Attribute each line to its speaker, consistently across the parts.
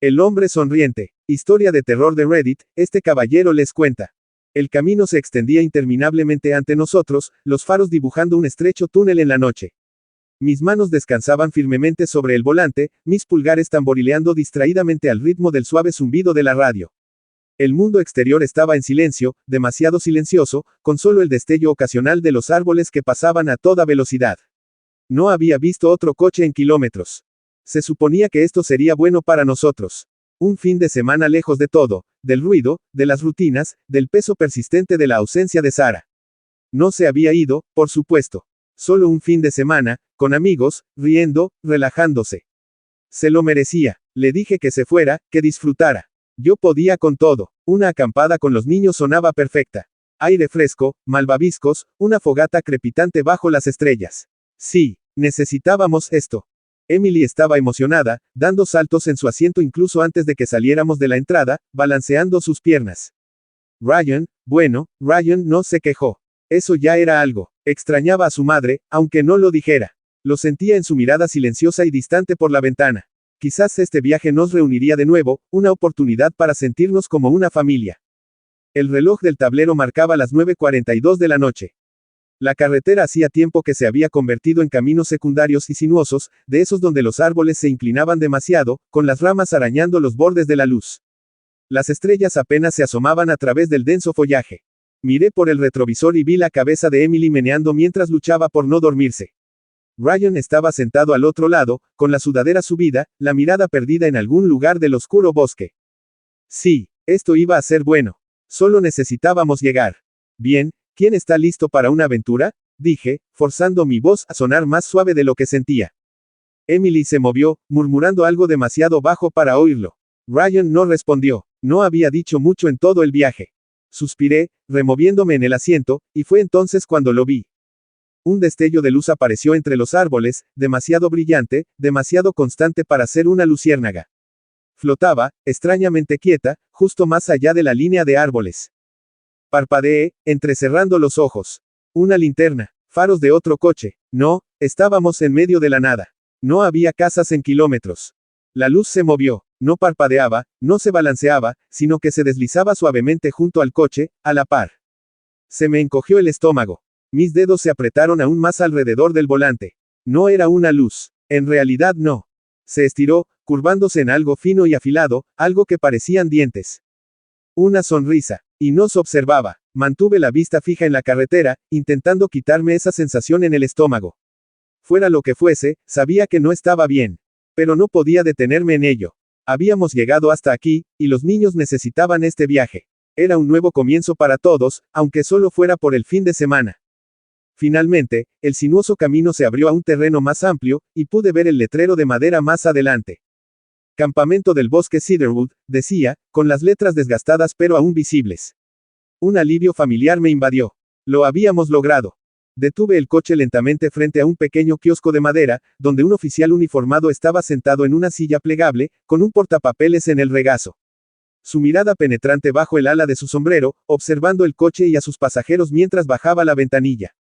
Speaker 1: El hombre sonriente. Historia de terror de Reddit, este caballero les cuenta. El camino se extendía interminablemente ante nosotros, los faros dibujando un estrecho túnel en la noche. Mis manos descansaban firmemente sobre el volante, mis pulgares tamborileando distraídamente al ritmo del suave zumbido de la radio. El mundo exterior estaba en silencio, demasiado silencioso, con solo el destello ocasional de los árboles que pasaban a toda velocidad. No había visto otro coche en kilómetros. Se suponía que esto sería bueno para nosotros. Un fin de semana lejos de todo, del ruido, de las rutinas, del peso persistente de la ausencia de Sara. No se había ido, por supuesto. Solo un fin de semana, con amigos, riendo, relajándose. Se lo merecía. Le dije que se fuera, que disfrutara. Yo podía con todo. Una acampada con los niños sonaba perfecta. Aire fresco, malvaviscos, una fogata crepitante bajo las estrellas. Sí, necesitábamos esto. Emily estaba emocionada, dando saltos en su asiento incluso antes de que saliéramos de la entrada, balanceando sus piernas. Ryan no se quejó. Eso ya era algo. Extrañaba a su madre, aunque no lo dijera. Lo sentía en su mirada silenciosa y distante por la ventana. Quizás este viaje nos reuniría de nuevo, una oportunidad para sentirnos como una familia. El reloj del tablero marcaba las 9:42 de la noche. La carretera hacía tiempo que se había convertido en caminos secundarios y sinuosos, de esos donde los árboles se inclinaban demasiado, con las ramas arañando los bordes de la luz. Las estrellas apenas se asomaban a través del denso follaje. Miré por el retrovisor y vi la cabeza de Emily meneando mientras luchaba por no dormirse. Ryan estaba sentado al otro lado, con la sudadera subida, la mirada perdida en algún lugar del oscuro bosque. Sí, esto iba a ser bueno. Solo necesitábamos llegar. Bien, ¿quién está listo para una aventura? Dije, forzando mi voz a sonar más suave de lo que sentía. Emily se movió, murmurando algo demasiado bajo para oírlo. Ryan no respondió. No había dicho mucho en todo el viaje. Suspiré, removiéndome en el asiento, y fue entonces cuando lo vi. Un destello de luz apareció entre los árboles, demasiado brillante, demasiado constante para ser una luciérnaga. Flotaba, extrañamente quieta, justo más allá de la línea de árboles. Parpadeé, entrecerrando los ojos. Una linterna, faros de otro coche. No, estábamos en medio de la nada. No había casas en kilómetros. La luz se movió. No parpadeaba, no se balanceaba, sino que se deslizaba suavemente junto al coche, a la par. Se me encogió el estómago. Mis dedos se apretaron aún más alrededor del volante. No era una luz. En realidad no. Se estiró, curvándose en algo fino y afilado, algo que parecían dientes. Una sonrisa. Y nos observaba. Mantuve la vista fija en la carretera, intentando quitarme esa sensación en el estómago. Fuera lo que fuese, sabía que no estaba bien. Pero no podía detenerme en ello. Habíamos llegado hasta aquí, y los niños necesitaban este viaje. Era un nuevo comienzo para todos, aunque solo fuera por el fin de semana. Finalmente, el sinuoso camino se abrió a un terreno más amplio, y pude ver el letrero de madera más adelante. Campamento del bosque Cedarwood, decía, con las letras desgastadas pero aún visibles. Un alivio familiar me invadió. Lo habíamos logrado. Detuve el coche lentamente frente a un pequeño kiosco de madera, donde un oficial uniformado estaba sentado en una silla plegable, con un portapapeles en el regazo. Su mirada penetrante bajo el ala de su sombrero, observando el coche y a sus pasajeros mientras bajaba la ventanilla.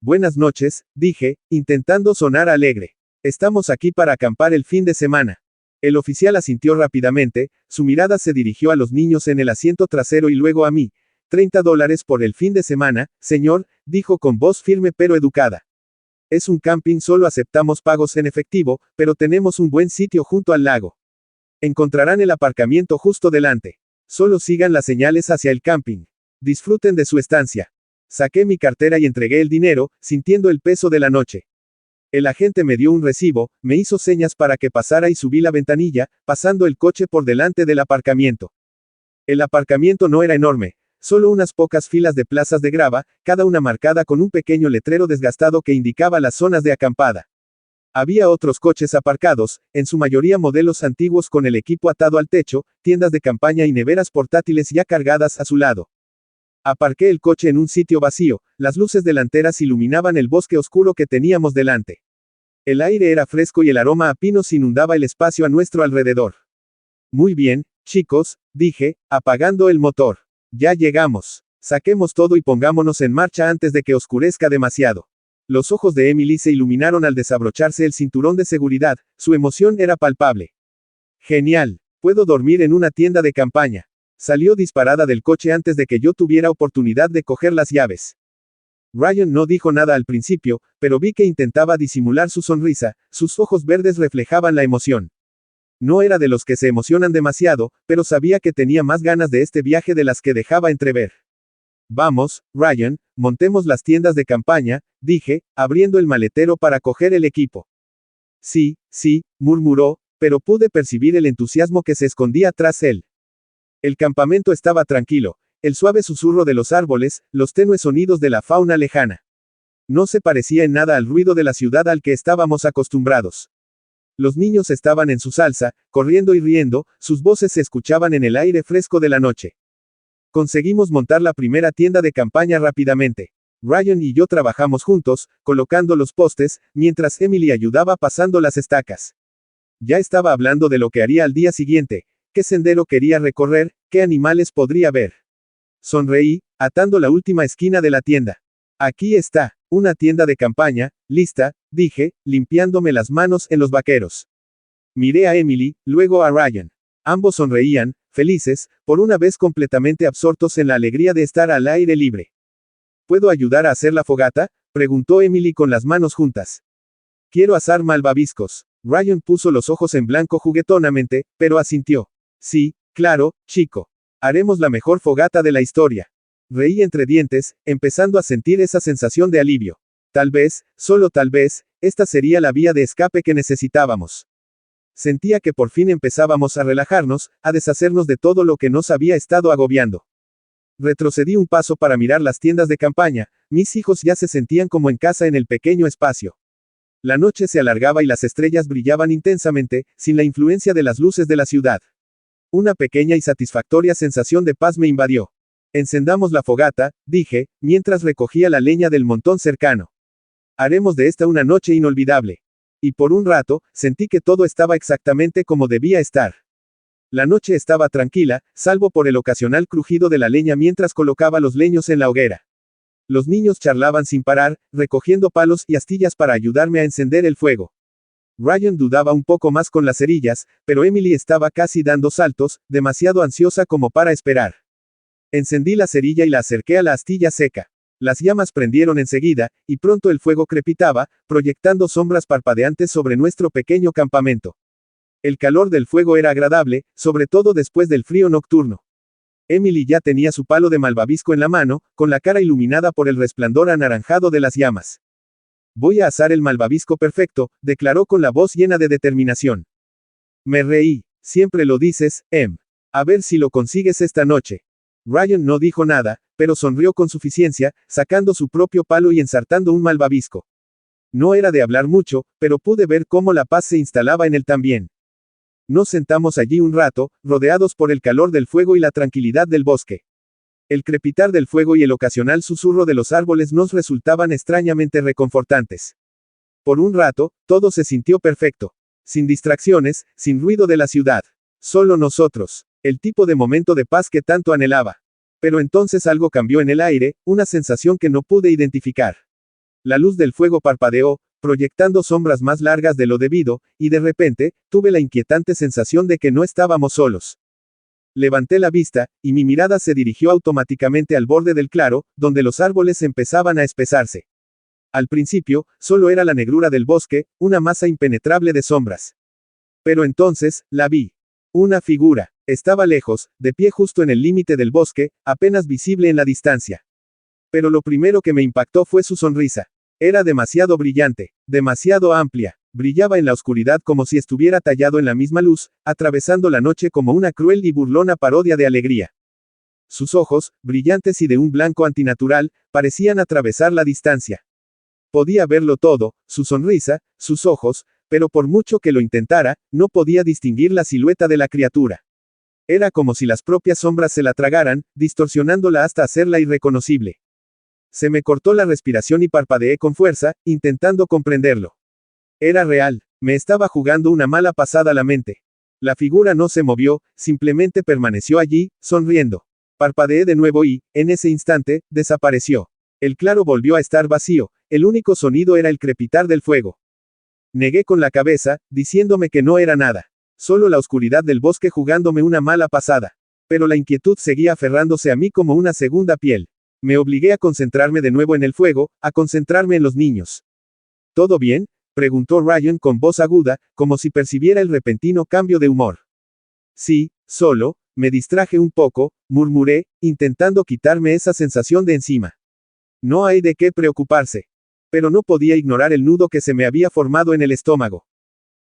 Speaker 1: Buenas noches, dije, intentando sonar alegre. Estamos aquí para acampar el fin de semana. El oficial asintió rápidamente, su mirada se dirigió a los niños en el asiento trasero y luego a mí. $30 por el fin de semana, señor, dijo con voz firme pero educada. Es un camping, solo aceptamos pagos en efectivo, pero tenemos un buen sitio junto al lago. Encontrarán el aparcamiento justo delante. Solo sigan las señales hacia el camping. Disfruten de su estancia. Saqué mi cartera y entregué el dinero, sintiendo el peso de la noche. El agente me dio un recibo, me hizo señas para que pasara y subí la ventanilla, pasando el coche por delante del aparcamiento. El aparcamiento no era enorme. Solo unas pocas filas de plazas de grava, cada una marcada con un pequeño letrero desgastado que indicaba las zonas de acampada. Había otros coches aparcados, en su mayoría modelos antiguos con el equipo atado al techo, tiendas de campaña y neveras portátiles ya cargadas a su lado. Aparqué el coche en un sitio vacío, las luces delanteras iluminaban el bosque oscuro que teníamos delante. El aire era fresco y el aroma a pinos inundaba el espacio a nuestro alrededor. Muy bien, chicos, dije, apagando el motor. Ya llegamos. Saquemos todo y pongámonos en marcha antes de que oscurezca demasiado. Los ojos de Emily se iluminaron al desabrocharse el cinturón de seguridad, su emoción era palpable. Genial. Puedo dormir en una tienda de campaña. Salió disparada del coche antes de que yo tuviera oportunidad de coger las llaves. Ryan no dijo nada al principio, pero vi que intentaba disimular su sonrisa, sus ojos verdes reflejaban la emoción. No era de los que se emocionan demasiado, pero sabía que tenía más ganas de este viaje de las que dejaba entrever. Vamos, Ryan, montemos las tiendas de campaña, dije, abriendo el maletero para coger el equipo. Sí, sí, murmuró, pero pude percibir el entusiasmo que se escondía tras él. El campamento estaba tranquilo, el suave susurro de los árboles, los tenues sonidos de la fauna lejana. No se parecía en nada al ruido de la ciudad al que estábamos acostumbrados. Los niños estaban en su salsa, corriendo y riendo, sus voces se escuchaban en el aire fresco de la noche. Conseguimos montar la primera tienda de campaña rápidamente. Ryan y yo trabajamos juntos, colocando los postes, mientras Emily ayudaba pasando las estacas. Ya estaba hablando de lo que haría al día siguiente, qué sendero quería recorrer, qué animales podría ver. Sonreí, atando la última esquina de la tienda. Aquí está, una tienda de campaña, lista, dije, limpiándome las manos en los vaqueros. Miré a Emily, luego a Ryan. Ambos sonreían, felices, por una vez completamente absortos en la alegría de estar al aire libre. ¿Puedo ayudar a hacer la fogata?, preguntó Emily con las manos juntas. Quiero asar malvaviscos. Ryan puso los ojos en blanco juguetonamente, pero asintió. Sí, claro, chico. Haremos la mejor fogata de la historia. Reí entre dientes, empezando a sentir esa sensación de alivio. Tal vez, solo tal vez, esta sería la vía de escape que necesitábamos. Sentía que por fin empezábamos a relajarnos, a deshacernos de todo lo que nos había estado agobiando. Retrocedí un paso para mirar las tiendas de campaña, mis hijos ya se sentían como en casa en el pequeño espacio. La noche se alargaba y las estrellas brillaban intensamente, sin la influencia de las luces de la ciudad. Una pequeña y satisfactoria sensación de paz me invadió. Encendamos la fogata, dije, mientras recogía la leña del montón cercano. Haremos de esta una noche inolvidable. Y por un rato, sentí que todo estaba exactamente como debía estar. La noche estaba tranquila, salvo por el ocasional crujido de la leña mientras colocaba los leños en la hoguera. Los niños charlaban sin parar, recogiendo palos y astillas para ayudarme a encender el fuego. Ryan dudaba un poco más con las cerillas, pero Emily estaba casi dando saltos, demasiado ansiosa como para esperar. Encendí la cerilla y la acerqué a la astilla seca. Las llamas prendieron enseguida, y pronto el fuego crepitaba, proyectando sombras parpadeantes sobre nuestro pequeño campamento. El calor del fuego era agradable, sobre todo después del frío nocturno. Emily ya tenía su palo de malvavisco en la mano, con la cara iluminada por el resplandor anaranjado de las llamas. Voy a asar el malvavisco perfecto, declaró con la voz llena de determinación. Me reí. Siempre lo dices, Em. A ver si lo consigues esta noche. Ryan no dijo nada, pero sonrió con suficiencia, sacando su propio palo y ensartando un malvavisco. No era de hablar mucho, pero pude ver cómo la paz se instalaba en él también. Nos sentamos allí un rato, rodeados por el calor del fuego y la tranquilidad del bosque. El crepitar del fuego y el ocasional susurro de los árboles nos resultaban extrañamente reconfortantes. Por un rato, todo se sintió perfecto. Sin distracciones, sin ruido de la ciudad. Solo nosotros. El tipo de momento de paz que tanto anhelaba. Pero entonces algo cambió en el aire, una sensación que no pude identificar. La luz del fuego parpadeó, proyectando sombras más largas de lo debido, y de repente, tuve la inquietante sensación de que no estábamos solos. Levanté la vista, y mi mirada se dirigió automáticamente al borde del claro, donde los árboles empezaban a espesarse. Al principio, solo era la negrura del bosque, una masa impenetrable de sombras. Pero entonces, la vi. Una figura. Estaba lejos, de pie justo en el límite del bosque, apenas visible en la distancia. Pero lo primero que me impactó fue su sonrisa. Era demasiado brillante, demasiado amplia, brillaba en la oscuridad como si estuviera tallado en la misma luz, atravesando la noche como una cruel y burlona parodia de alegría. Sus ojos, brillantes y de un blanco antinatural, parecían atravesar la distancia. Podía verlo todo, su sonrisa, sus ojos, pero por mucho que lo intentara, no podía distinguir la silueta de la criatura. Era como si las propias sombras se la tragaran, distorsionándola hasta hacerla irreconocible. Se me cortó la respiración y parpadeé con fuerza, intentando comprenderlo. Era real, me estaba jugando una mala pasada a la mente. La figura no se movió, simplemente permaneció allí, sonriendo. Parpadeé de nuevo y, en ese instante, desapareció. El claro volvió a estar vacío, el único sonido era el crepitar del fuego. Negué con la cabeza, diciéndome que no era nada. Solo la oscuridad del bosque jugándome una mala pasada. Pero la inquietud seguía aferrándose a mí como una segunda piel. Me obligué a concentrarme de nuevo en el fuego, a concentrarme en los niños. ¿Todo bien?, preguntó Ryan con voz aguda, como si percibiera el repentino cambio de humor. Sí, solo, me distraje un poco, murmuré, intentando quitarme esa sensación de encima. No hay de qué preocuparse. Pero no podía ignorar el nudo que se me había formado en el estómago.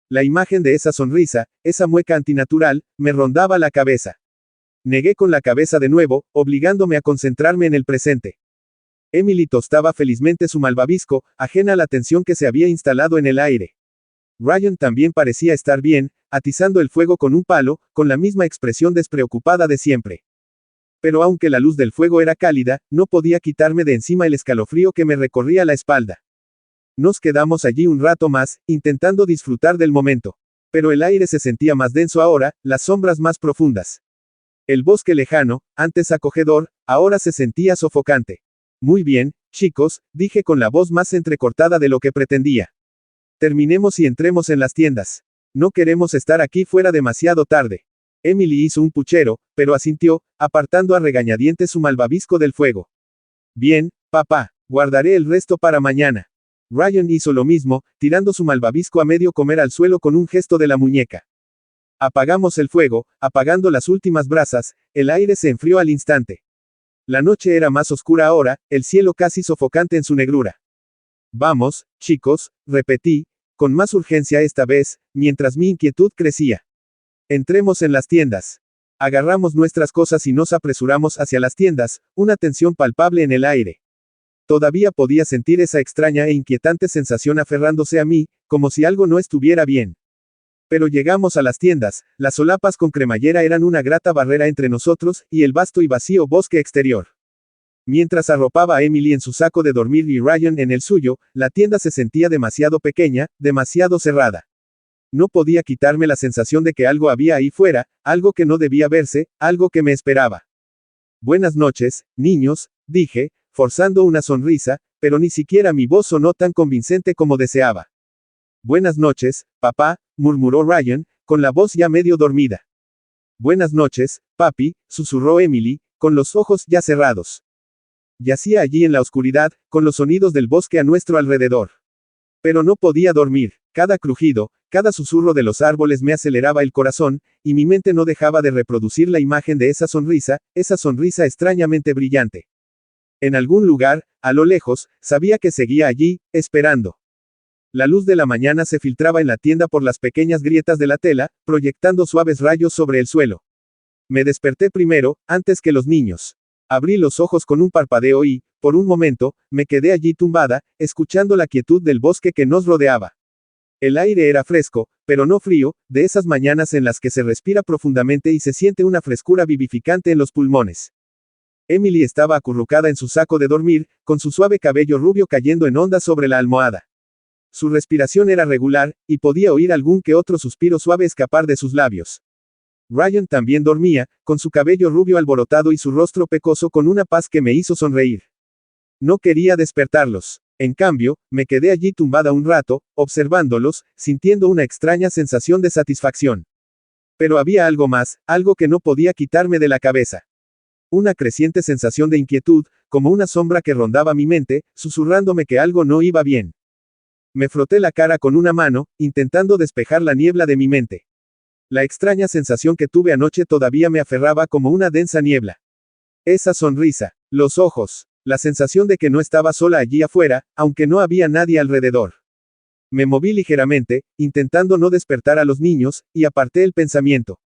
Speaker 1: La imagen de esa sonrisa, esa mueca antinatural, me rondaba la cabeza. Negué con la cabeza de nuevo, obligándome a concentrarme en el presente. Emily tostaba felizmente su malvavisco, ajena a la tensión que se había instalado en el aire. Ryan también parecía estar bien, atizando el fuego con un palo, con la misma expresión despreocupada de siempre. Pero aunque la luz del fuego era cálida, no podía quitarme de encima el escalofrío que me recorría la espalda. Nos quedamos allí un rato más, intentando disfrutar del momento. Pero el aire se sentía más denso ahora, las sombras más profundas. El bosque lejano, antes acogedor, ahora se sentía sofocante. Muy bien, chicos, dije con la voz más entrecortada de lo que pretendía. Terminemos y entremos en las tiendas. No queremos estar aquí fuera demasiado tarde. Emily hizo un puchero, pero asintió, apartando a regañadientes su malvavisco del fuego. Bien, papá, guardaré el resto para mañana. Ryan hizo lo mismo, tirando su malvavisco a medio comer al suelo con un gesto de la muñeca. Apagamos el fuego, apagando las últimas brasas, el aire se enfrió al instante. La noche era más oscura ahora, el cielo casi sofocante en su negrura. Vamos, chicos, repetí, con más urgencia esta vez, mientras mi inquietud crecía. Entremos en las tiendas. Agarramos nuestras cosas y nos apresuramos hacia las tiendas, una tensión palpable en el aire. Todavía podía sentir esa extraña e inquietante sensación aferrándose a mí, como si algo no estuviera bien. Pero llegamos a las tiendas, las solapas con cremallera eran una grata barrera entre nosotros, y el vasto y vacío bosque exterior. Mientras arropaba a Emily en su saco de dormir y Ryan en el suyo, la tienda se sentía demasiado pequeña, demasiado cerrada. No podía quitarme la sensación de que algo había ahí fuera, algo que no debía verse, algo que me esperaba. Buenas noches, niños, dije, forzando una sonrisa, pero ni siquiera mi voz sonó tan convincente como deseaba. Buenas noches, papá, murmuró Ryan, con la voz ya medio dormida. Buenas noches, papi, susurró Emily, con los ojos ya cerrados. Yacía allí en la oscuridad, con los sonidos del bosque a nuestro alrededor. Pero no podía dormir, cada crujido, cada susurro de los árboles me aceleraba el corazón, y mi mente no dejaba de reproducir la imagen de esa sonrisa extrañamente brillante. En algún lugar, a lo lejos, sabía que seguía allí, esperando. La luz de la mañana se filtraba en la tienda por las pequeñas grietas de la tela, proyectando suaves rayos sobre el suelo. Me desperté primero, antes que los niños. Abrí los ojos con un parpadeo y, por un momento, me quedé allí tumbada, escuchando la quietud del bosque que nos rodeaba. El aire era fresco, pero no frío, de esas mañanas en las que se respira profundamente y se siente una frescura vivificante en los pulmones. Emily estaba acurrucada en su saco de dormir, con su suave cabello rubio cayendo en ondas sobre la almohada. Su respiración era regular, y podía oír algún que otro suspiro suave escapar de sus labios. Ryan también dormía, con su cabello rubio alborotado y su rostro pecoso con una paz que me hizo sonreír. No quería despertarlos. En cambio, me quedé allí tumbada un rato, observándolos, sintiendo una extraña sensación de satisfacción. Pero había algo más, algo que no podía quitarme de la cabeza. Una creciente sensación de inquietud, como una sombra que rondaba mi mente, susurrándome que algo no iba bien. Me froté la cara con una mano, intentando despejar la niebla de mi mente. La extraña sensación que tuve anoche todavía me aferraba como una densa niebla. Esa sonrisa, los ojos, la sensación de que no estaba sola allí afuera, aunque no había nadie alrededor. Me moví ligeramente, intentando no despertar a los niños, y aparté el pensamiento.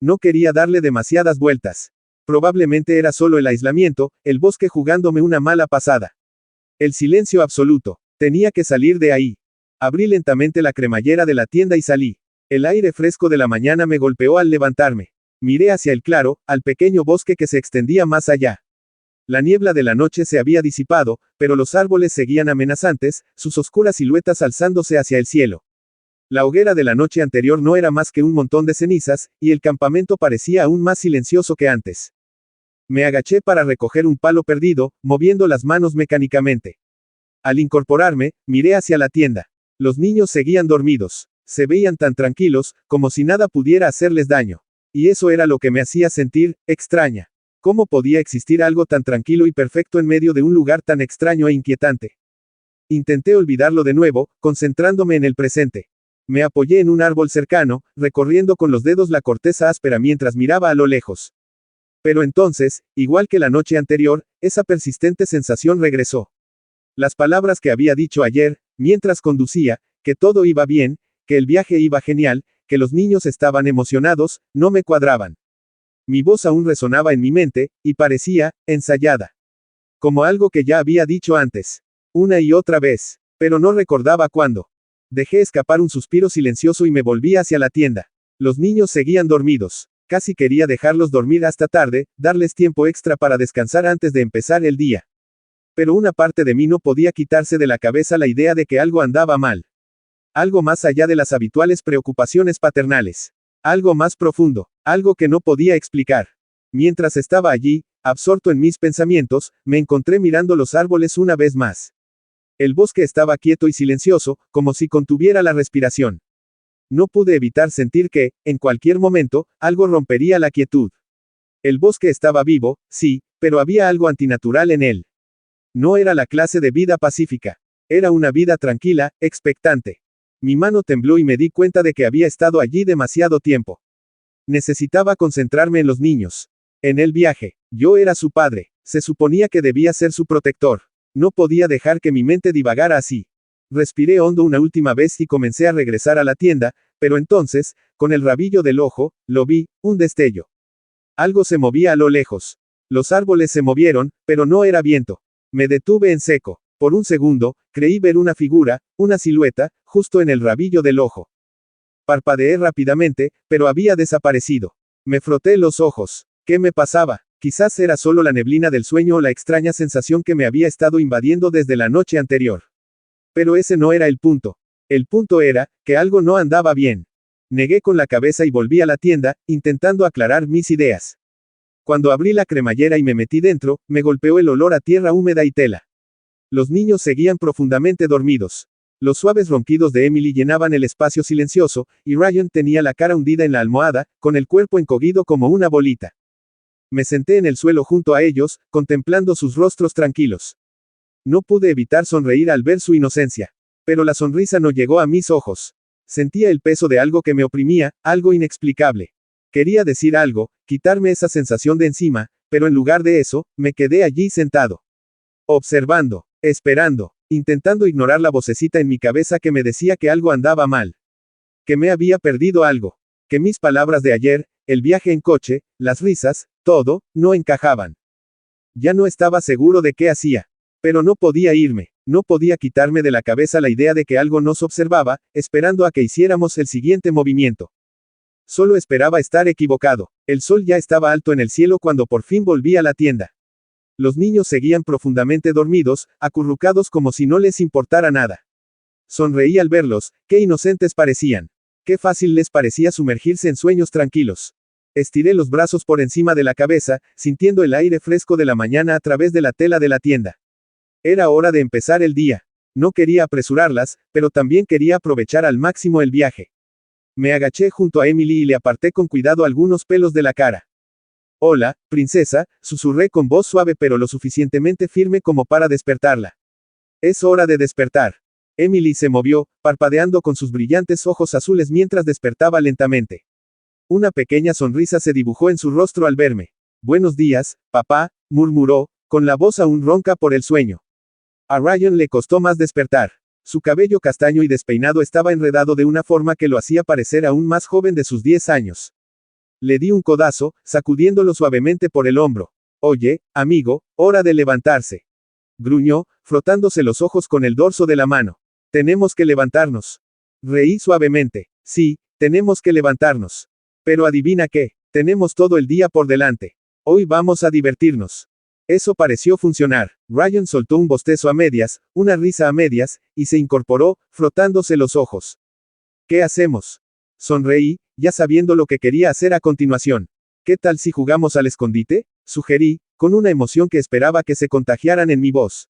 Speaker 1: No quería darle demasiadas vueltas. Probablemente era solo el aislamiento, el bosque jugándome una mala pasada. El silencio absoluto. Tenía que salir de ahí. Abrí lentamente la cremallera de la tienda y salí. El aire fresco de la mañana me golpeó al levantarme. Miré hacia el claro, al pequeño bosque que se extendía más allá. La niebla de la noche se había disipado, pero los árboles seguían amenazantes, sus oscuras siluetas alzándose hacia el cielo. La hoguera de la noche anterior no era más que un montón de cenizas, y el campamento parecía aún más silencioso que antes. Me agaché para recoger un palo perdido, moviendo las manos mecánicamente. Al incorporarme, miré hacia la tienda. Los niños seguían dormidos. Se veían tan tranquilos, como si nada pudiera hacerles daño. Y eso era lo que me hacía sentir extraña. ¿Cómo podía existir algo tan tranquilo y perfecto en medio de un lugar tan extraño e inquietante? Intenté olvidarlo de nuevo, concentrándome en el presente. Me apoyé en un árbol cercano, recorriendo con los dedos la corteza áspera mientras miraba a lo lejos. Pero entonces, igual que la noche anterior, esa persistente sensación regresó. Las palabras que había dicho ayer, mientras conducía, que todo iba bien, que el viaje iba genial, que los niños estaban emocionados, no me cuadraban. Mi voz aún resonaba en mi mente, y parecía ensayada. Como algo que ya había dicho antes. Una y otra vez. Pero no recordaba cuándo. Dejé escapar un suspiro silencioso y me volví hacia la tienda. Los niños seguían dormidos. Casi quería dejarlos dormir hasta tarde, darles tiempo extra para descansar antes de empezar el día. Pero una parte de mí no podía quitarse de la cabeza la idea de que algo andaba mal. Algo más allá de las habituales preocupaciones paternales. Algo más profundo. Algo que no podía explicar. Mientras estaba allí, absorto en mis pensamientos, me encontré mirando los árboles una vez más. El bosque estaba quieto y silencioso, como si contuviera la respiración. No pude evitar sentir que, en cualquier momento, algo rompería la quietud. El bosque estaba vivo, sí, pero había algo antinatural en él. No era la clase de vida pacífica. Era una vida tranquila, expectante. Mi mano tembló y me di cuenta de que había estado allí demasiado tiempo. Necesitaba concentrarme en los niños. En el viaje. Yo era su padre. Se suponía que debía ser su protector. No podía dejar que mi mente divagara así. Respiré hondo una última vez y comencé a regresar a la tienda, pero entonces, con el rabillo del ojo, lo vi, un destello. Algo se movía a lo lejos. Los árboles se movieron, pero no era viento. Me detuve en seco. Por un segundo, creí ver una figura, una silueta, justo en el rabillo del ojo. Parpadeé rápidamente, pero había desaparecido. Me froté los ojos. ¿Qué me pasaba? Quizás era solo la neblina del sueño o la extraña sensación que me había estado invadiendo desde la noche anterior. Pero ese no era el punto. El punto era, que algo no andaba bien. Negué con la cabeza y volví a la tienda, intentando aclarar mis ideas. Cuando abrí la cremallera y me metí dentro, me golpeó el olor a tierra húmeda y tela. Los niños seguían profundamente dormidos. Los suaves ronquidos de Emily llenaban el espacio silencioso, y Ryan tenía la cara hundida en la almohada, con el cuerpo encogido como una bolita. Me senté en el suelo junto a ellos, contemplando sus rostros tranquilos. No pude evitar sonreír al ver su inocencia. Pero la sonrisa no llegó a mis ojos. Sentía el peso de algo que me oprimía, algo inexplicable. Quería decir algo, quitarme esa sensación de encima, pero en lugar de eso, me quedé allí sentado. Observando, esperando, intentando ignorar la vocecita en mi cabeza que me decía que algo andaba mal. Que me había perdido algo. Que mis palabras de ayer, el viaje en coche, las risas, todo, no encajaban. Ya no estaba seguro de qué hacía. Pero no podía irme, no podía quitarme de la cabeza la idea de que algo nos observaba, esperando a que hiciéramos el siguiente movimiento. Solo esperaba estar equivocado. El sol ya estaba alto en el cielo cuando por fin volví a la tienda. Los niños seguían profundamente dormidos, acurrucados como si no les importara nada. Sonreí al verlos, qué inocentes parecían. Qué fácil les parecía sumergirse en sueños tranquilos. Estiré los brazos por encima de la cabeza, sintiendo el aire fresco de la mañana a través de la tela de la tienda. Era hora de empezar el día. No quería apresurarlas, pero también quería aprovechar al máximo el viaje. Me agaché junto a Emily y le aparté con cuidado algunos pelos de la cara. Hola, princesa, susurré con voz suave pero lo suficientemente firme como para despertarla. Es hora de despertar. Emily se movió, parpadeando con sus brillantes ojos azules mientras despertaba lentamente. Una pequeña sonrisa se dibujó en su rostro al verme. Buenos días, papá, murmuró, con la voz aún ronca por el sueño. A Ryan le costó más despertar. Su cabello castaño y despeinado estaba enredado de una forma que lo hacía parecer aún más joven de sus 10 años. Le di un codazo, sacudiéndolo suavemente por el hombro. Oye, amigo, hora de levantarse. Gruñó, frotándose los ojos con el dorso de la mano. Tenemos que levantarnos. Reí suavemente. Sí, tenemos que levantarnos. Pero adivina qué, tenemos todo el día por delante. Hoy vamos a divertirnos. Eso pareció funcionar. Ryan soltó un bostezo a medias, una risa a medias, y se incorporó, frotándose los ojos. ¿Qué hacemos? Sonreí, ya sabiendo lo que quería hacer a continuación. ¿Qué tal si jugamos al escondite? Sugerí, con una emoción que esperaba que se contagiaran en mi voz.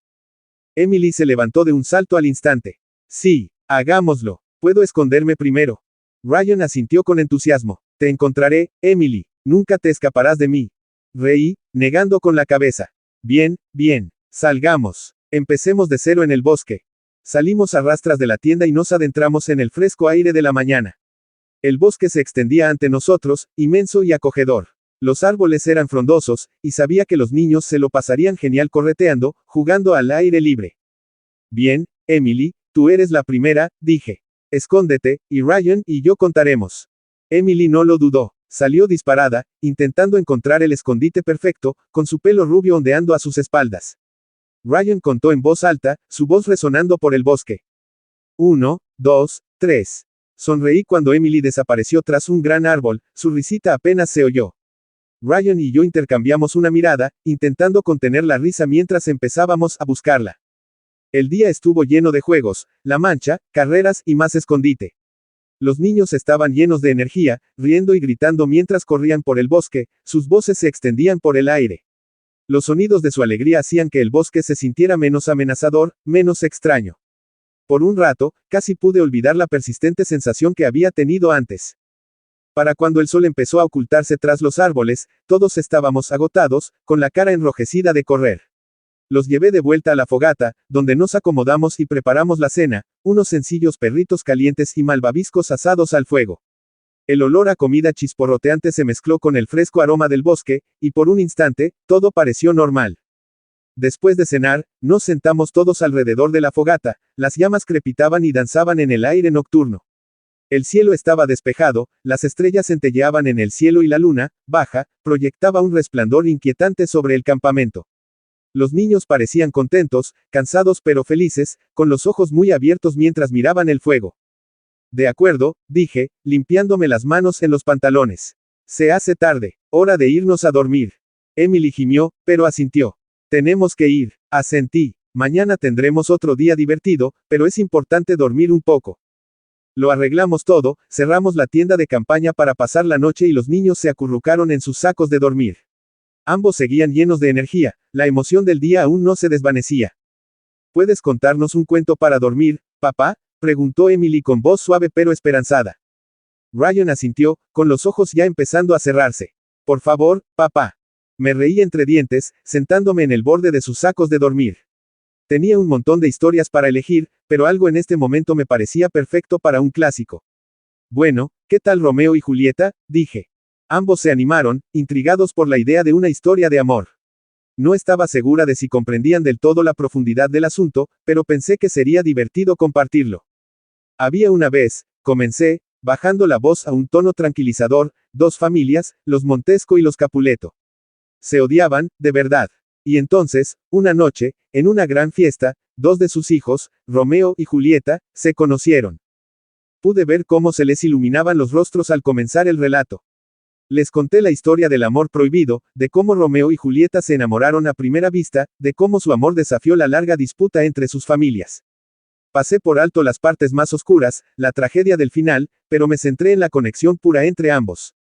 Speaker 1: Emily se levantó de un salto al instante. Sí, hagámoslo. Puedo esconderme primero. Ryan asintió con entusiasmo. Te encontraré, Emily. Nunca te escaparás de mí. Reí, negando con la cabeza. Bien, bien. Salgamos. Empecemos de cero en el bosque. Salimos a rastras de la tienda y nos adentramos en el fresco aire de la mañana. El bosque se extendía ante nosotros, inmenso y acogedor. Los árboles eran frondosos, y sabía que los niños se lo pasarían genial correteando, jugando al aire libre. Bien, Emily, tú eres la primera, dije. Escóndete, y Ryan y yo contaremos. Emily no lo dudó. Salió disparada, intentando encontrar el escondite perfecto, con su pelo rubio ondeando a sus espaldas. Ryan contó en voz alta, su voz resonando por el bosque. 1, 2, 3. Sonreí cuando Emily desapareció tras un gran árbol, su risita apenas se oyó. Ryan y yo intercambiamos una mirada, intentando contener la risa mientras empezábamos a buscarla. El día estuvo lleno de juegos, la mancha, carreras y más escondite. Los niños estaban llenos de energía, riendo y gritando mientras corrían por el bosque, sus voces se extendían por el aire. Los sonidos de su alegría hacían que el bosque se sintiera menos amenazador, menos extraño. Por un rato, casi pude olvidar la persistente sensación que había tenido antes. Para cuando el sol empezó a ocultarse tras los árboles, todos estábamos agotados, con la cara enrojecida de correr. Los llevé de vuelta a la fogata, donde nos acomodamos y preparamos la cena, unos sencillos perritos calientes y malvaviscos asados al fuego. El olor a comida chisporroteante se mezcló con el fresco aroma del bosque, y por un instante, todo pareció normal. Después de cenar, nos sentamos todos alrededor de la fogata, las llamas crepitaban y danzaban en el aire nocturno. El cielo estaba despejado, las estrellas centelleaban en el cielo y la luna, baja, proyectaba un resplandor inquietante sobre el campamento. Los niños parecían contentos, cansados pero felices, con los ojos muy abiertos mientras miraban el fuego. De acuerdo, dije, limpiándome las manos en los pantalones. Se hace tarde, hora de irnos a dormir. Emily gimió, pero asintió. Tenemos que ir, asentí. Mañana tendremos otro día divertido, pero es importante dormir un poco. Lo arreglamos todo, cerramos la tienda de campaña para pasar la noche y los niños se acurrucaron en sus sacos de dormir. Ambos seguían llenos de energía, la emoción del día aún no se desvanecía. ¿Puedes contarnos un cuento para dormir, papá? Preguntó Emily con voz suave pero esperanzada. Ryan asintió, con los ojos ya empezando a cerrarse. Por favor, papá. Me reí entre dientes, sentándome en el borde de sus sacos de dormir. Tenía un montón de historias para elegir, pero algo en este momento me parecía perfecto para un clásico. Bueno, ¿qué tal Romeo y Julieta? Dije. Ambos se animaron, intrigados por la idea de una historia de amor. No estaba segura de si comprendían del todo la profundidad del asunto, pero pensé que sería divertido compartirlo. Había una vez, comencé, bajando la voz a un tono tranquilizador, dos familias, los Montesco y los Capuleto. Se odiaban, de verdad. Y entonces, una noche, en una gran fiesta, dos de sus hijos, Romeo y Julieta, se conocieron. Pude ver cómo se les iluminaban los rostros al comenzar el relato. Les conté la historia del amor prohibido, de cómo Romeo y Julieta se enamoraron a primera vista, de cómo su amor desafió la larga disputa entre sus familias. Pasé por alto las partes más oscuras, la tragedia del final, pero me centré en la conexión pura entre ambos.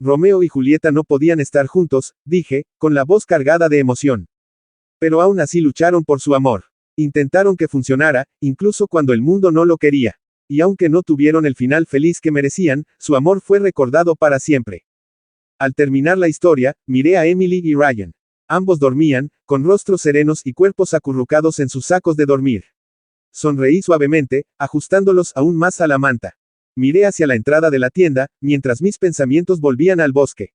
Speaker 1: Romeo y Julieta no podían estar juntos, dije, con la voz cargada de emoción. Pero aún así lucharon por su amor. Intentaron que funcionara, incluso cuando el mundo no lo quería. Y aunque no tuvieron el final feliz que merecían, su amor fue recordado para siempre. Al terminar la historia, miré a Emily y Ryan. Ambos dormían, con rostros serenos y cuerpos acurrucados en sus sacos de dormir. Sonreí suavemente, ajustándolos aún más a la manta. Miré hacia la entrada de la tienda, mientras mis pensamientos volvían al bosque.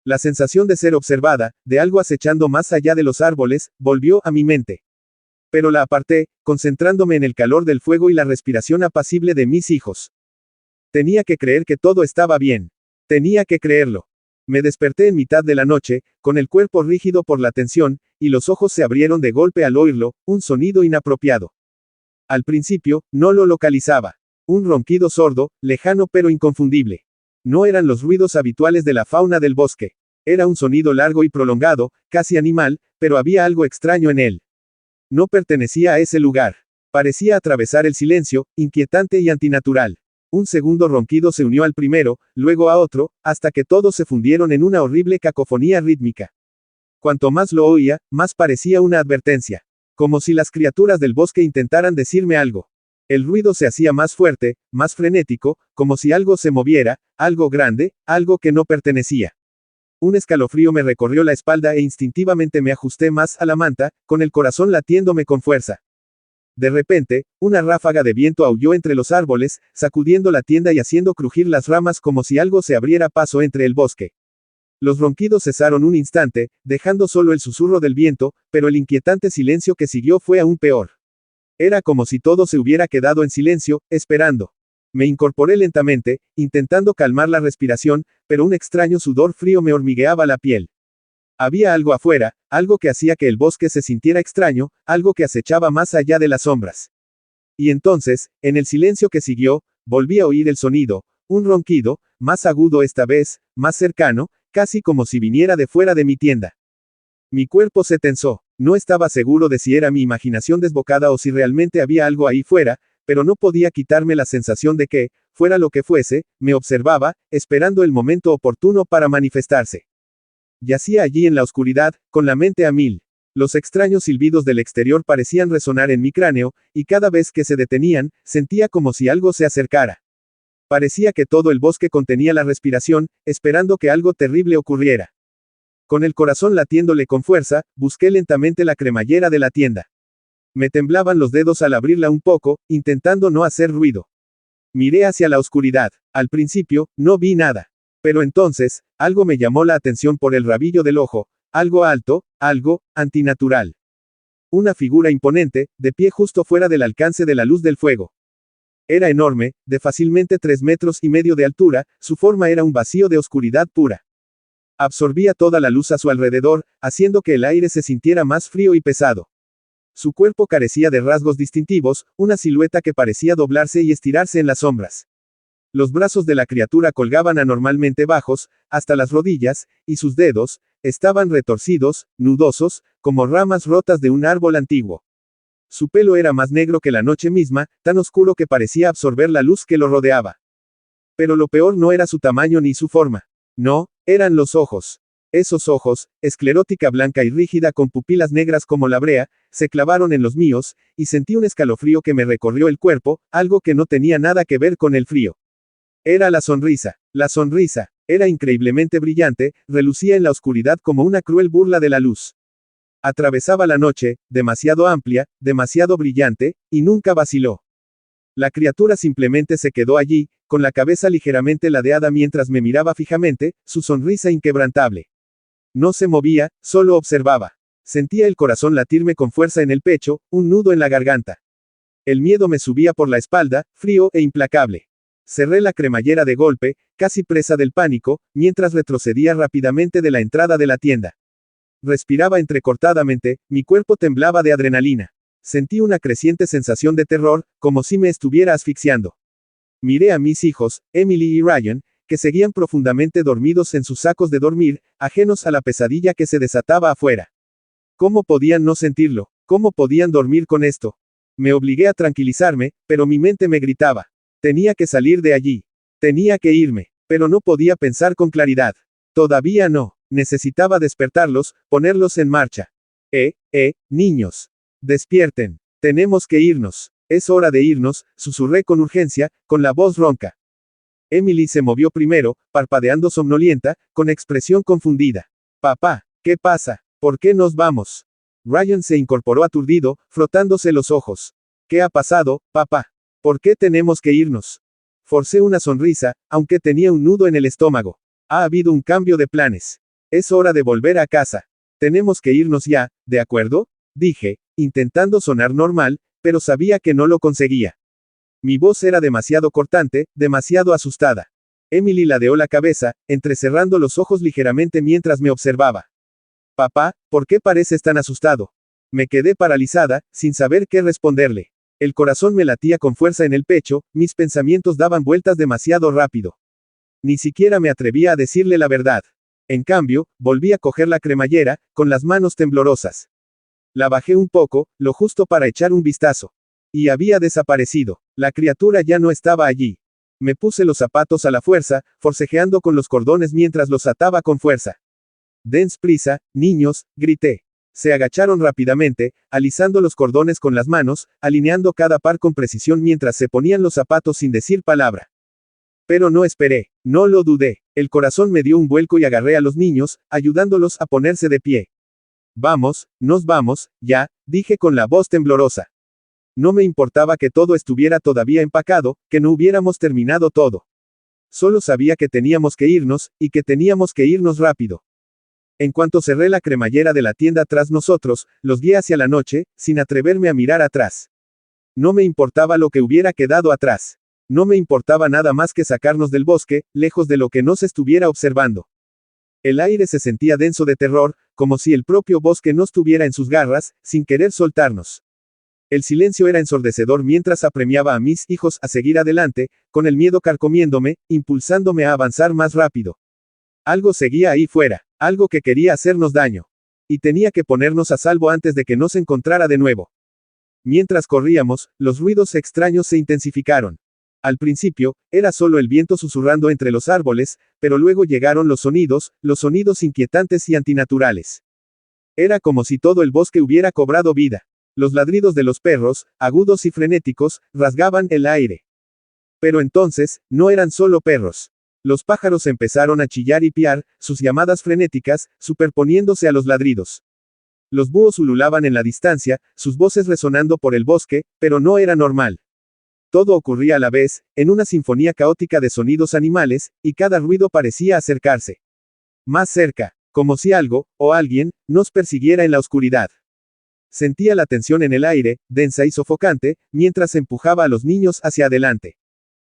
Speaker 1: La sensación de ser observada, de algo acechando más allá de los árboles, volvió a mi mente. Pero la aparté, concentrándome en el calor del fuego y la respiración apacible de mis hijos. Tenía que creer que todo estaba bien. Tenía que creerlo. Me desperté en mitad de la noche, con el cuerpo rígido por la tensión, y los ojos se abrieron de golpe al oírlo, un sonido inapropiado. Al principio, no lo localizaba. Un ronquido sordo, lejano pero inconfundible. No eran los ruidos habituales de la fauna del bosque. Era un sonido largo y prolongado, casi animal, pero había algo extraño en él. No pertenecía a ese lugar. Parecía atravesar el silencio, inquietante y antinatural. Un segundo ronquido se unió al primero, luego a otro, hasta que todos se fundieron en una horrible cacofonía rítmica. Cuanto más lo oía, más parecía una advertencia. Como si las criaturas del bosque intentaran decirme algo. El ruido se hacía más fuerte, más frenético, como si algo se moviera, algo grande, algo que no pertenecía. Un escalofrío me recorrió la espalda e instintivamente me ajusté más a la manta, con el corazón latiéndome con fuerza. De repente, una ráfaga de viento aulló entre los árboles, sacudiendo la tienda y haciendo crujir las ramas como si algo se abriera paso entre el bosque. Los ronquidos cesaron un instante, dejando solo el susurro del viento, pero el inquietante silencio que siguió fue aún peor. Era como si todo se hubiera quedado en silencio, esperando. Me incorporé lentamente, intentando calmar la respiración, pero un extraño sudor frío me hormigueaba la piel. Había algo afuera, algo que hacía que el bosque se sintiera extraño, algo que acechaba más allá de las sombras. Y entonces, en el silencio que siguió, volví a oír el sonido, un ronquido, más agudo esta vez, más cercano, casi como si viniera de fuera de mi tienda. Mi cuerpo se tensó. No estaba seguro de si era mi imaginación desbocada o si realmente había algo ahí fuera, pero no podía quitarme la sensación de que, fuera lo que fuese, me observaba, esperando el momento oportuno para manifestarse. Yacía allí en la oscuridad, con la mente a mil. Los extraños silbidos del exterior parecían resonar en mi cráneo, y cada vez que se detenían, sentía como si algo se acercara. Parecía que todo el bosque contenía la respiración, esperando que algo terrible ocurriera. Con el corazón latiéndole con fuerza, busqué lentamente la cremallera de la tienda. Me temblaban los dedos al abrirla un poco, intentando no hacer ruido. Miré hacia la oscuridad. Al principio, no vi nada. Pero entonces, algo me llamó la atención por el rabillo del ojo, algo alto, algo antinatural. Una figura imponente, de pie justo fuera del alcance de la luz del fuego. Era enorme, de fácilmente 3,5 metros de altura, su forma era un vacío de oscuridad pura. Absorbía toda la luz a su alrededor, haciendo que el aire se sintiera más frío y pesado. Su cuerpo carecía de rasgos distintivos, una silueta que parecía doblarse y estirarse en las sombras. Los brazos de la criatura colgaban anormalmente bajos, hasta las rodillas, y sus dedos, estaban retorcidos, nudosos, como ramas rotas de un árbol antiguo. Su pelo era más negro que la noche misma, tan oscuro que parecía absorber la luz que lo rodeaba. Pero lo peor no era su tamaño ni su forma. No, eran los ojos. Esos ojos, esclerótica blanca y rígida con pupilas negras como la brea, se clavaron en los míos, y sentí un escalofrío que me recorrió el cuerpo, algo que no tenía nada que ver con el frío. Era la sonrisa. La sonrisa. Era increíblemente brillante, relucía en la oscuridad como una cruel burla de la luz. Atravesaba la noche, demasiado amplia, demasiado brillante, y nunca vaciló. La criatura simplemente se quedó allí, con la cabeza ligeramente ladeada mientras me miraba fijamente, su sonrisa inquebrantable. No se movía, solo observaba. Sentía el corazón latirme con fuerza en el pecho, un nudo en la garganta. El miedo me subía por la espalda, frío e implacable. Cerré la cremallera de golpe, casi presa del pánico, mientras retrocedía rápidamente de la entrada de la tienda. Respiraba entrecortadamente, mi cuerpo temblaba de adrenalina. Sentí una creciente sensación de terror, como si me estuviera asfixiando. Miré a mis hijos, Emily y Ryan, que seguían profundamente dormidos en sus sacos de dormir, ajenos a la pesadilla que se desataba afuera. ¿Cómo podían no sentirlo? ¿Cómo podían dormir con esto? Me obligué a tranquilizarme, pero mi mente me gritaba. Tenía que salir de allí. Tenía que irme, pero no podía pensar con claridad. Todavía no. Necesitaba despertarlos, ponerlos en marcha. Niños. Despierten. Tenemos que irnos. Es hora de irnos, susurré con urgencia, con la voz ronca. Emily se movió primero, parpadeando somnolienta, con expresión confundida. Papá, ¿qué pasa? ¿Por qué nos vamos? Ryan se incorporó aturdido, frotándose los ojos. ¿Qué ha pasado, papá? ¿Por qué tenemos que irnos? Forcé una sonrisa, aunque tenía un nudo en el estómago. Ha habido un cambio de planes. Es hora de volver a casa. Tenemos que irnos ya, ¿de acuerdo? Dije, intentando sonar normal, pero sabía que no lo conseguía. Mi voz era demasiado cortante, demasiado asustada. Emily ladeó la cabeza, entrecerrando los ojos ligeramente mientras me observaba. Papá, ¿por qué pareces tan asustado? Me quedé paralizada, sin saber qué responderle. El corazón me latía con fuerza en el pecho, mis pensamientos daban vueltas demasiado rápido. Ni siquiera me atrevía a decirle la verdad. En cambio, volví a coger la cremallera, con las manos temblorosas. La bajé un poco, lo justo para echar un vistazo. Y había desaparecido. La criatura ya no estaba allí. Me puse los zapatos a la fuerza, forcejeando con los cordones mientras los ataba con fuerza. «Dense prisa, niños», grité. Se agacharon rápidamente, alisando los cordones con las manos, alineando cada par con precisión mientras se ponían los zapatos sin decir palabra. Pero no esperé, no lo dudé. El corazón me dio un vuelco y agarré a los niños, ayudándolos a ponerse de pie. Vamos, nos vamos, ya, dije con la voz temblorosa. No me importaba que todo estuviera todavía empacado, que no hubiéramos terminado todo. Solo sabía que teníamos que irnos, y que teníamos que irnos rápido. En cuanto cerré la cremallera de la tienda tras nosotros, los guié hacia la noche, sin atreverme a mirar atrás. No me importaba lo que hubiera quedado atrás. No me importaba nada más que sacarnos del bosque, lejos de lo que nos estuviera observando. El aire se sentía denso de terror, como si el propio bosque nos tuviera en sus garras, sin querer soltarnos. El silencio era ensordecedor mientras apremiaba a mis hijos a seguir adelante, con el miedo carcomiéndome, impulsándome a avanzar más rápido. Algo seguía ahí fuera, algo que quería hacernos daño. Y tenía que ponernos a salvo antes de que nos encontrara de nuevo. Mientras corríamos, los ruidos extraños se intensificaron. Al principio, era solo el viento susurrando entre los árboles, pero luego llegaron los sonidos inquietantes y antinaturales. Era como si todo el bosque hubiera cobrado vida. Los ladridos de los perros, agudos y frenéticos, rasgaban el aire. Pero entonces, no eran solo perros. Los pájaros empezaron a chillar y piar, sus llamadas frenéticas, superponiéndose a los ladridos. Los búhos ululaban en la distancia, sus voces resonando por el bosque, pero no era normal. Todo ocurría a la vez, en una sinfonía caótica de sonidos animales, y cada ruido parecía acercarse. Más cerca, como si algo, o alguien, nos persiguiera en la oscuridad. Sentía la tensión en el aire, densa y sofocante, mientras empujaba a los niños hacia adelante.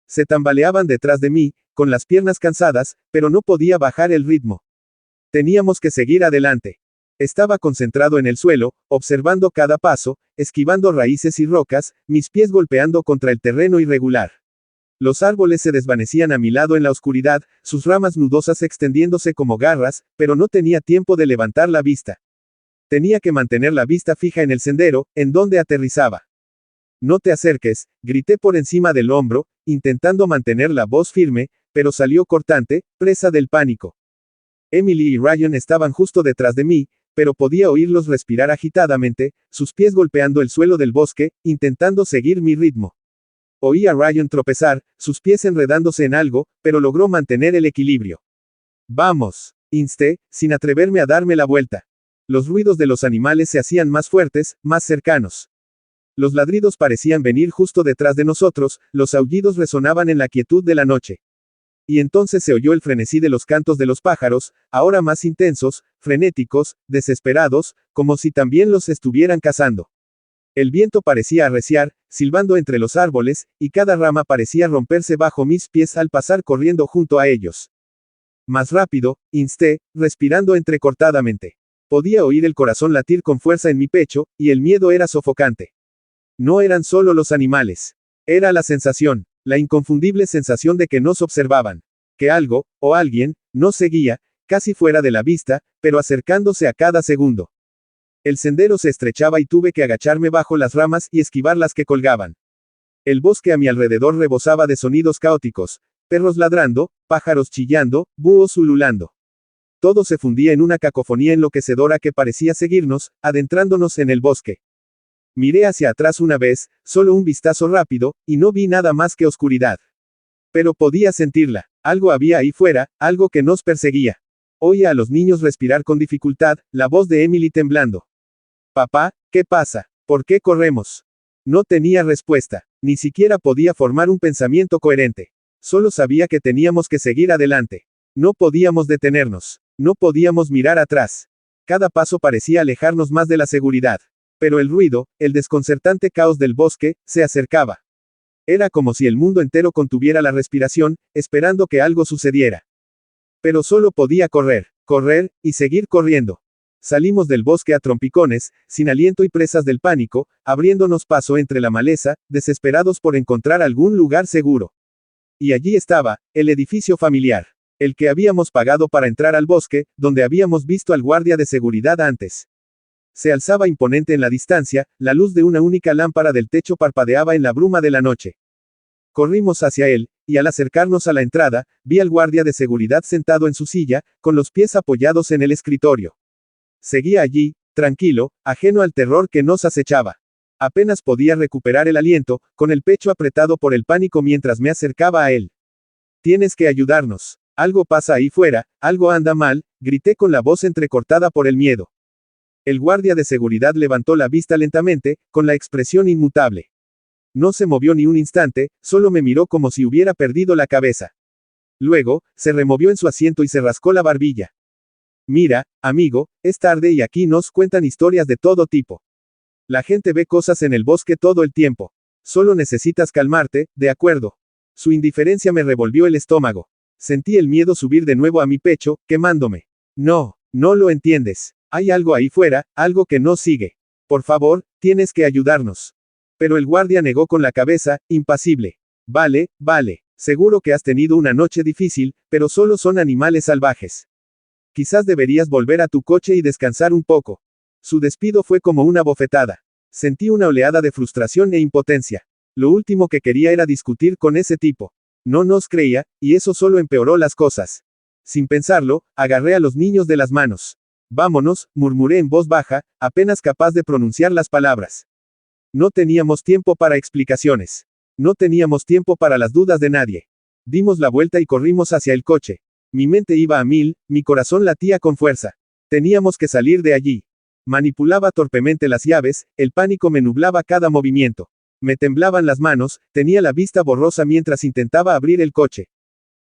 Speaker 1: Se tambaleaban detrás de mí, con las piernas cansadas, pero no podía bajar el ritmo. Teníamos que seguir adelante. Estaba concentrado en el suelo, observando cada paso, esquivando raíces y rocas, mis pies golpeando contra el terreno irregular. Los árboles se desvanecían a mi lado en la oscuridad, sus ramas nudosas extendiéndose como garras, pero no tenía tiempo de levantar la vista. Tenía que mantener la vista fija en el sendero, en donde aterrizaba. No te acerques, grité por encima del hombro, intentando mantener la voz firme, pero salió cortante, presa del pánico. Emily y Ryan estaban justo detrás de mí, pero podía oírlos respirar agitadamente, sus pies golpeando el suelo del bosque, intentando seguir mi ritmo. Oí a Ryan tropezar, sus pies enredándose en algo, pero logró mantener el equilibrio. Vamos, insté, sin atreverme a darme la vuelta. Los ruidos de los animales se hacían más fuertes, más cercanos. Los ladridos parecían venir justo detrás de nosotros, los aullidos resonaban en la quietud de la noche. Y entonces se oyó el frenesí de los cantos de los pájaros, ahora más intensos, frenéticos, desesperados, como si también los estuvieran cazando. El viento parecía arreciar, silbando entre los árboles, y cada rama parecía romperse bajo mis pies al pasar corriendo junto a ellos. Más rápido, insté, respirando entrecortadamente. Podía oír el corazón latir con fuerza en mi pecho, y el miedo era sofocante. No eran solo los animales. Era la sensación, la inconfundible sensación de que nos observaban. Que algo, o alguien, nos seguía, casi fuera de la vista, pero acercándose a cada segundo. El sendero se estrechaba y tuve que agacharme bajo las ramas y esquivar las que colgaban. El bosque a mi alrededor rebosaba de sonidos caóticos, perros ladrando, pájaros chillando, búhos ululando. Todo se fundía en una cacofonía enloquecedora que parecía seguirnos, adentrándonos en el bosque. Miré hacia atrás una vez, solo un vistazo rápido, y no vi nada más que oscuridad. Pero podía sentirla, algo había ahí fuera, algo que nos perseguía. Oía a los niños respirar con dificultad, la voz de Emily temblando. Papá, ¿qué pasa? ¿Por qué corremos? No tenía respuesta, ni siquiera podía formar un pensamiento coherente. Solo sabía que teníamos que seguir adelante. No podíamos detenernos. No podíamos mirar atrás. Cada paso parecía alejarnos más de la seguridad. Pero el ruido, el desconcertante caos del bosque, se acercaba. Era como si el mundo entero contuviera la respiración, esperando que algo sucediera. Pero solo podía correr, correr, y seguir corriendo. Salimos del bosque a trompicones, sin aliento y presas del pánico, abriéndonos paso entre la maleza, desesperados por encontrar algún lugar seguro. Y allí estaba, el edificio familiar. El que habíamos pagado para entrar al bosque, donde habíamos visto al guardia de seguridad antes. Se alzaba imponente en la distancia, la luz de una única lámpara del techo parpadeaba en la bruma de la noche. Corrimos hacia él, y al acercarnos a la entrada, vi al guardia de seguridad sentado en su silla, con los pies apoyados en el escritorio. Seguía allí, tranquilo, ajeno al terror que nos acechaba. Apenas podía recuperar el aliento, con el pecho apretado por el pánico mientras me acercaba a él. Tienes que ayudarnos. Algo pasa ahí fuera, algo anda mal, grité con la voz entrecortada por el miedo. El guardia de seguridad levantó la vista lentamente, con la expresión inmutable. No se movió ni un instante, solo me miró como si hubiera perdido la cabeza. Luego, se removió en su asiento y se rascó la barbilla. Mira, amigo, es tarde y aquí nos cuentan historias de todo tipo. La gente ve cosas en el bosque todo el tiempo. Solo necesitas calmarte, ¿de acuerdo? Su indiferencia me revolvió el estómago. Sentí el miedo subir de nuevo a mi pecho, quemándome. No lo entiendes. Hay algo ahí fuera, algo que no sigue. Por favor, tienes que ayudarnos. Pero el guardia negó con la cabeza, impasible. Vale, seguro que has tenido una noche difícil, pero solo son animales salvajes. Quizás deberías volver a tu coche y descansar un poco. Su despido fue como una bofetada. Sentí una oleada de frustración e impotencia. Lo último que quería era discutir con ese tipo. No nos creía, y eso solo empeoró las cosas. Sin pensarlo, agarré a los niños de las manos. Vámonos, murmuré en voz baja, apenas capaz de pronunciar las palabras. No teníamos tiempo para explicaciones. No teníamos tiempo para las dudas de nadie. Dimos la vuelta y corrimos hacia el coche. Mi mente iba a mil, mi corazón latía con fuerza. Teníamos que salir de allí. Manipulaba torpemente las llaves, el pánico me nublaba cada movimiento. Me temblaban las manos, tenía la vista borrosa mientras intentaba abrir el coche.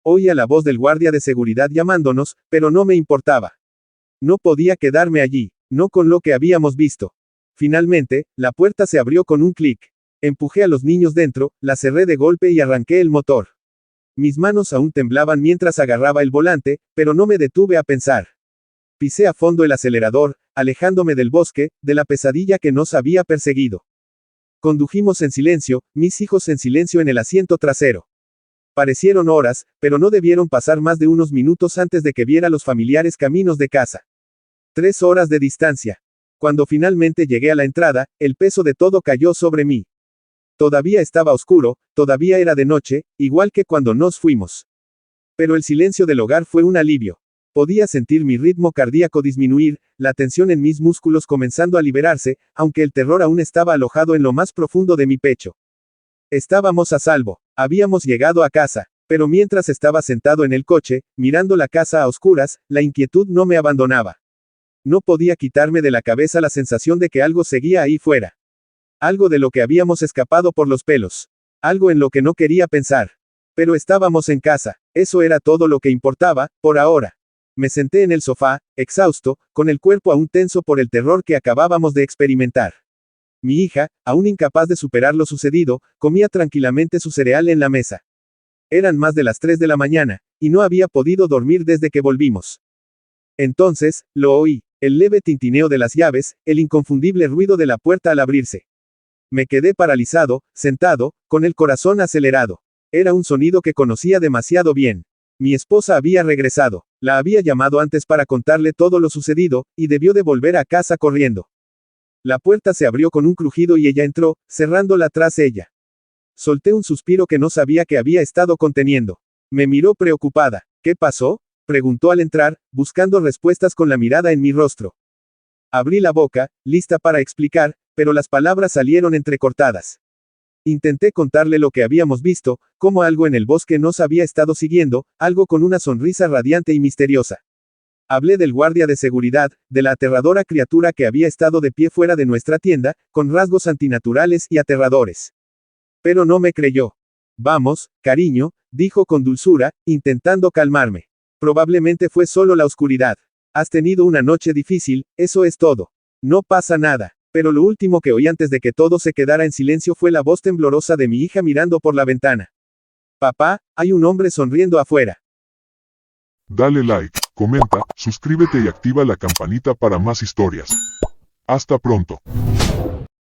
Speaker 1: Oía la voz del guardia de seguridad llamándonos, pero no me importaba. No podía quedarme allí, no con lo que habíamos visto. Finalmente, la puerta se abrió con un clic. Empujé a los niños dentro, la cerré de golpe y arranqué el motor. Mis manos aún temblaban mientras agarraba el volante, pero no me detuve a pensar. Pisé a fondo el acelerador, alejándome del bosque, de la pesadilla que nos había perseguido. Condujimos en silencio, mis hijos en silencio en el asiento trasero. Parecieron horas, pero no debieron pasar más de unos minutos antes de que viera los familiares caminos de casa. 3 horas de distancia. Cuando finalmente llegué a la entrada, el peso de todo cayó sobre mí. Todavía estaba oscuro, todavía era de noche, igual que cuando nos fuimos. Pero el silencio del hogar fue un alivio. Podía sentir mi ritmo cardíaco disminuir, la tensión en mis músculos comenzando a liberarse, aunque el terror aún estaba alojado en lo más profundo de mi pecho. Estábamos a salvo. Habíamos llegado a casa. Pero mientras estaba sentado en el coche, mirando la casa a oscuras, la inquietud no me abandonaba. No podía quitarme de la cabeza la sensación de que algo seguía ahí fuera. Algo de lo que habíamos escapado por los pelos. Algo en lo que no quería pensar. Pero estábamos en casa. Eso era todo lo que importaba, por ahora. Me senté en el sofá, exhausto, con el cuerpo aún tenso por el terror que acabábamos de experimentar. Mi hija, aún incapaz de superar lo sucedido, comía tranquilamente su cereal en la mesa. Eran más de las 3 de la mañana, y no había podido dormir desde que volvimos. Entonces, lo oí, el leve tintineo de las llaves, el inconfundible ruido de la puerta al abrirse. Me quedé paralizado, sentado, con el corazón acelerado. Era un sonido que conocía demasiado bien. Mi esposa había regresado. La había llamado antes para contarle todo lo sucedido, y debió de volver a casa corriendo. La puerta se abrió con un crujido y ella entró, cerrándola tras ella. Solté un suspiro que no sabía que había estado conteniendo. Me miró preocupada. ¿Qué pasó?, preguntó al entrar, buscando respuestas con la mirada en mi rostro. Abrí la boca, lista para explicar, pero las palabras salieron entrecortadas. Intenté contarle lo que habíamos visto, cómo algo en el bosque nos había estado siguiendo, algo con una sonrisa radiante y misteriosa. Hablé del guardia de seguridad, de la aterradora criatura que había estado de pie fuera de nuestra tienda, con rasgos antinaturales y aterradores. Pero no me creyó. Vamos, cariño, dijo con dulzura, intentando calmarme. Probablemente fue solo la oscuridad. Has tenido una noche difícil, eso es todo. No pasa nada. Pero lo último que oí antes de que todo se quedara en silencio fue la voz temblorosa de mi hija mirando por la ventana. Papá, hay un hombre sonriendo afuera.
Speaker 2: Dale like, comenta, suscríbete y activa la campanita para más historias. Hasta pronto.